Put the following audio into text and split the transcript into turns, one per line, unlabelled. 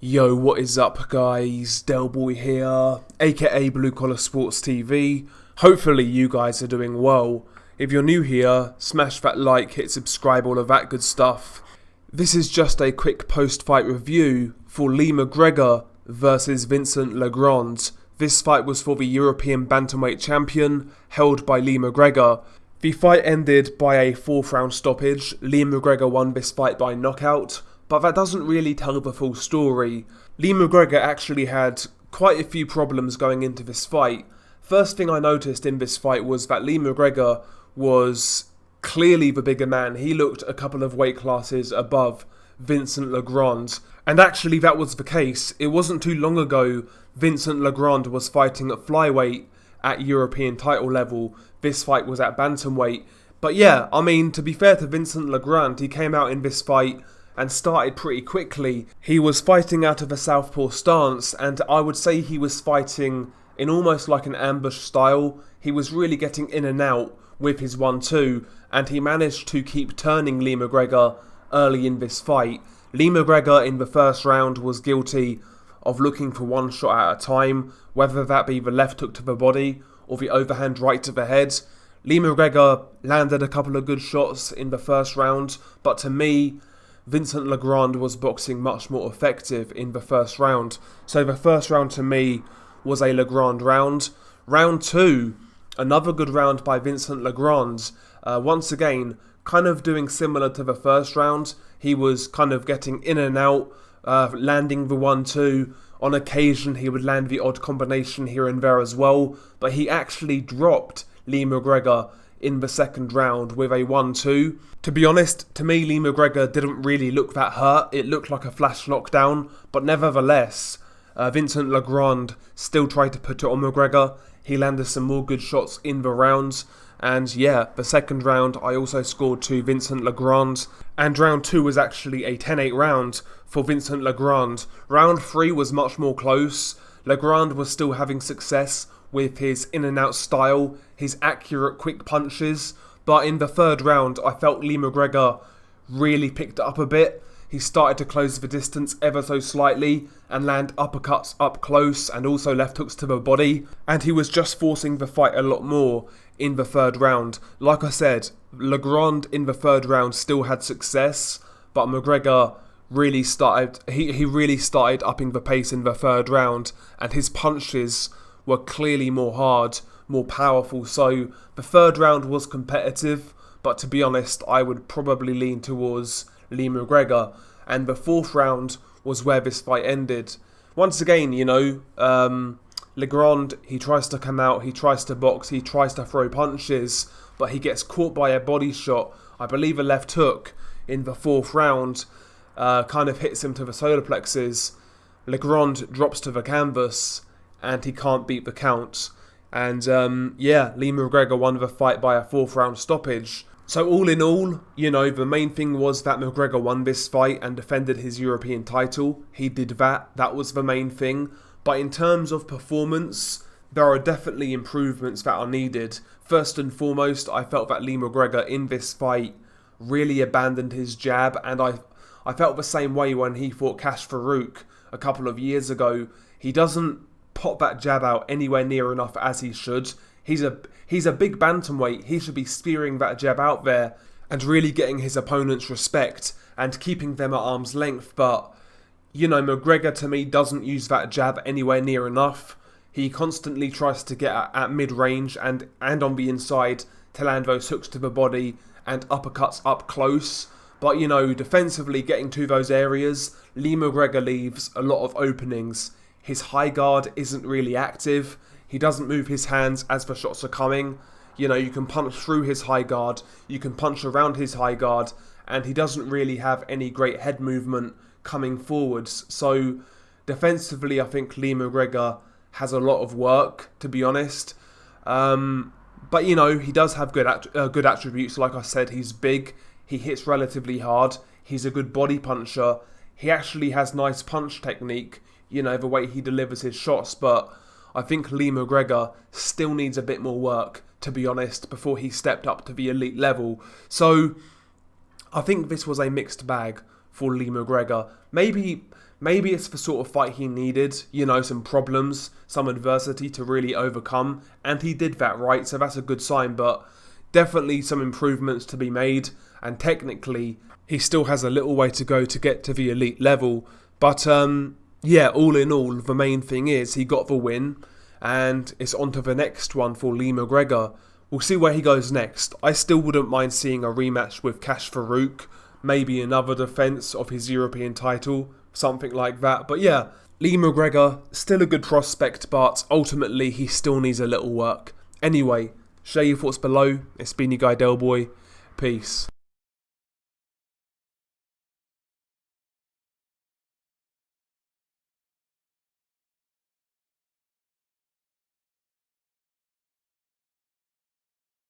Yo, what is up guys? Delboy here, aka Blue Collar Sports TV. Hopefully you guys are doing well. If you're new here, smash that like, hit subscribe, all of that good stuff. This is just a quick post-fight review for Lee Mcgregor versus Vincent Legrand. This fight was for the European Bantamweight champion, held by Lee Mcgregor. The fight ended by a 4th round stoppage. Lee Mcgregor won this fight by knockout. But that doesn't really tell the full story. Lee Mcgregor actually had quite a few problems going into this fight. First thing I noticed in this fight was that Lee Mcgregor was clearly the bigger man. He looked a couple of weight classes above Vincent Legrand. And actually that was the case. It wasn't too long ago Vincent Legrand was fighting at flyweight at European title level. This fight was at bantamweight. But yeah, I mean, to be fair to Vincent Legrand, he came out in this fight and started pretty quickly. He was fighting out of a southpaw stance, and I would say he was fighting in almost like an ambush style. He was really getting in and out with his 1-2, and he managed to keep turning Lee Mcgregor early in this fight. Lee Mcgregor in the first round was guilty of looking for one shot at a time, whether that be the left hook to the body or the overhand right to the head. Lee McGregor landed a couple of good shots in the first round, but to me, Vincent Legrand was boxing much more effective in the first round. So the first round to me was a Legrand round. Round 2, another good round by Vincent Legrand. Once again, kind of doing similar to the first round. He was kind of getting in and out, landing the 1-2. On occasion, he would land the odd combination here and there as well. But he actually dropped Lee McGregor in the second round with a 1-2. To be honest, to me, Lee McGregor didn't really look that hurt. It looked like a flash knockdown, but nevertheless, Vincent Legrand still tried to put it on McGregor. He landed some more good shots in the rounds, and yeah, the second round I also scored to Vincent Legrand, and round 2 was actually a 10-8 round for Vincent Legrand. Round 3 was much more close. Legrand was still having success with his in and out style, his accurate quick punches, but in the third round I felt Lee McGregor really picked it up a bit. He started to close the distance ever so slightly and land uppercuts up close and also left hooks to the body, and he was just forcing the fight a lot more in the third round. Like I said, Legrand in the third round still had success, but McGregor really started he really started upping the pace in the third round, and his punches were clearly more hard, more powerful. So the third round was competitive, but to be honest, I would probably lean towards Lee McGregor. And the fourth round was where this fight ended. Once again, Legrand, he tries to come out, he tries to box, he tries to throw punches, but he gets caught by a body shot. I believe a left hook in the fourth round kind of hits him to the solar plexus. Legrand drops to the canvas, and he can't beat the count. And Lee McGregor won the fight by a 4th round stoppage. So all in all, the main thing was that McGregor won this fight and defended his European title. He did that. That was the main thing. But in terms of performance, there are definitely improvements that are needed. First and foremost, I felt that Lee McGregor in this fight really abandoned his jab, and I felt the same way when he fought Kash Farouk a couple of years ago. He doesn't pop that jab out anywhere near enough as he should. He's a big bantamweight. He should be spearing that jab out there and really getting his opponent's respect and keeping them at arm's length. But, McGregor to me doesn't use that jab anywhere near enough. He constantly tries to get at mid-range and on the inside to land those hooks to the body and uppercuts up close. But, defensively getting to those areas, Lee McGregor leaves a lot of openings. His high guard isn't really active. He doesn't move his hands as the shots are coming. You can punch through his high guard, you can punch around his high guard, and he doesn't really have any great head movement coming forwards. So defensively, I think Lee McGregor has a lot of work, to be honest. But he does have good attributes. Like I said, he's big, he hits relatively hard, he's a good body puncher, he actually has nice punch technique, the way he delivers his shots. But I think Lee McGregor still needs a bit more work, to be honest, before he stepped up to the elite level. So I think this was a mixed bag for Lee McGregor. Maybe Maybe it's the sort of fight he needed, you know, some problems, some adversity to really overcome, and he did that, right? So that's a good sign, but definitely some improvements to be made, and technically, he still has a little way to go to get to the elite level. But yeah, all in all, the main thing is he got the win, and it's on to the next one for Lee McGregor. We'll see where he goes next. I still wouldn't mind seeing a rematch with Cash Farouk, maybe another defence of his European title, something like that. But yeah, Lee McGregor, still a good prospect, but ultimately he still needs a little work. Anyway, share your thoughts below. It's been your guy Delboy. Peace.